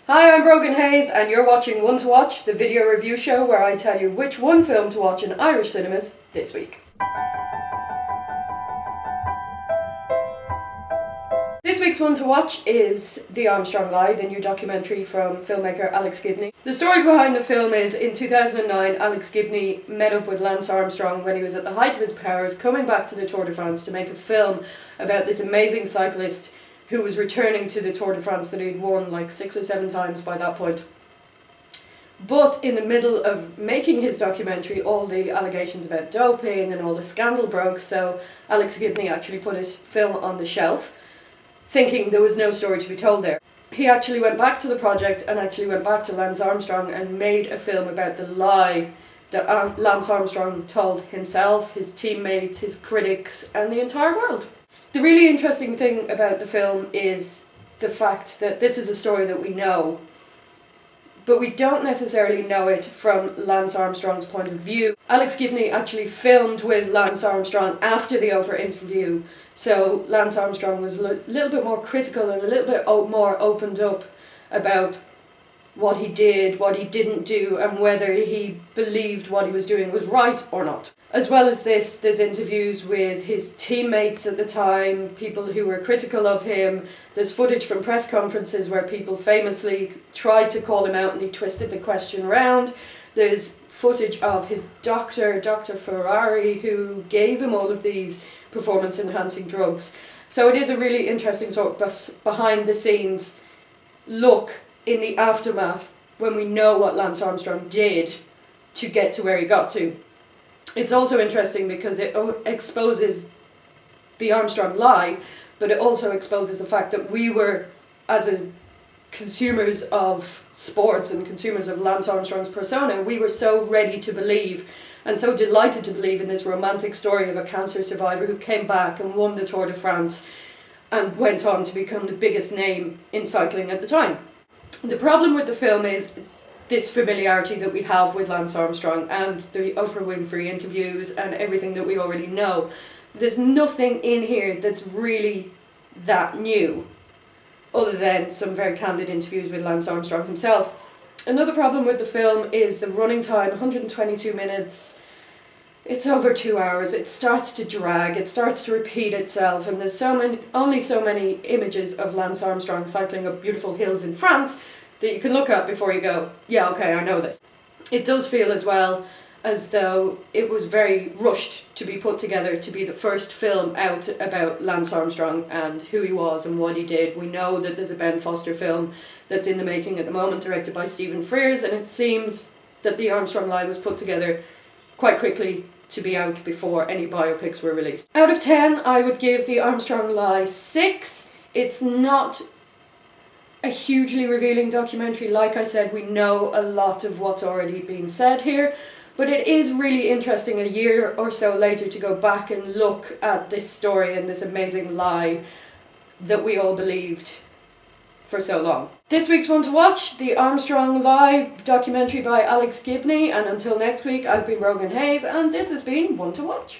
Hi, I'm Brogen Hayes and you're watching One to Watch, the video review show where I tell you which one film to watch in Irish cinemas this week. This week's One to Watch is The Armstrong Lie, the new documentary from filmmaker Alex Gibney. The story behind the film is, in 2009, Alex Gibney met up with Lance Armstrong when he was at the height of his powers, coming back to the Tour de France to make a film about this amazing cyclist who was returning to the Tour de France that he'd won like 6 or 7 times by that point. But in the middle of making his documentary, all the allegations about doping and all the scandal broke, so Alex Gibney actually put his film on the shelf, thinking there was no story to be told there. He actually went back to the project and actually went back to Lance Armstrong and made a film about the lie that Lance Armstrong told himself, his teammates, his critics, and the entire world. The really interesting thing about the film is the fact that this is a story that we know, but we don't necessarily know it from Lance Armstrong's point of view. Alex Gibney actually filmed with Lance Armstrong after the Oprah interview, so Lance Armstrong was a little bit more critical and a little bit more opened up about what he did, what he didn't do, and whether he believed what he was doing was right or not. As well as this, there's interviews with his teammates at the time, people who were critical of him. There's footage from press conferences where people famously tried to call him out and he twisted the question around. There's footage of his doctor, Dr. Ferrari, who gave him all of these performance-enhancing drugs. So it is a really interesting sort of behind-the-scenes look in the aftermath when we know what Lance Armstrong did to get to where he got to. It's also interesting because it exposes the Armstrong lie, but it also exposes the fact that we were, as consumers of sports and consumers of Lance Armstrong's persona, we were so ready to believe and so delighted to believe in this romantic story of a cancer survivor who came back and won the Tour de France and went on to become the biggest name in cycling at the time. The problem with the film is this familiarity that we have with Lance Armstrong and the Oprah Winfrey interviews and everything that we already know. There's nothing in here that's really that new, other than some very candid interviews with Lance Armstrong himself. Another problem with the film is the running time, 122 minutes. It's over 2 hours. It starts to drag, it starts to repeat itself, and there's only so many images of Lance Armstrong cycling up beautiful hills in France that you can look at before you go, yeah, okay, I know this. It does feel as well as though it was very rushed to be put together to be the first film out about Lance Armstrong and who he was and what he did. We know that there's a Ben Foster film that's in the making at the moment, directed by Stephen Frears, and it seems that The Armstrong Lie was put together quite quickly to be out before any biopics were released. Out of 10, I would give The Armstrong Lie 6. It's not a hugely revealing documentary. Like I said, we know a lot of what's already been said here, but it is really interesting a year or so later to go back and look at this story and this amazing lie that we all believed for so long. This week's One to Watch, The Armstrong Lie documentary by Alex Gibney, and until next week, I've been Brogen Hayes and this has been One to Watch.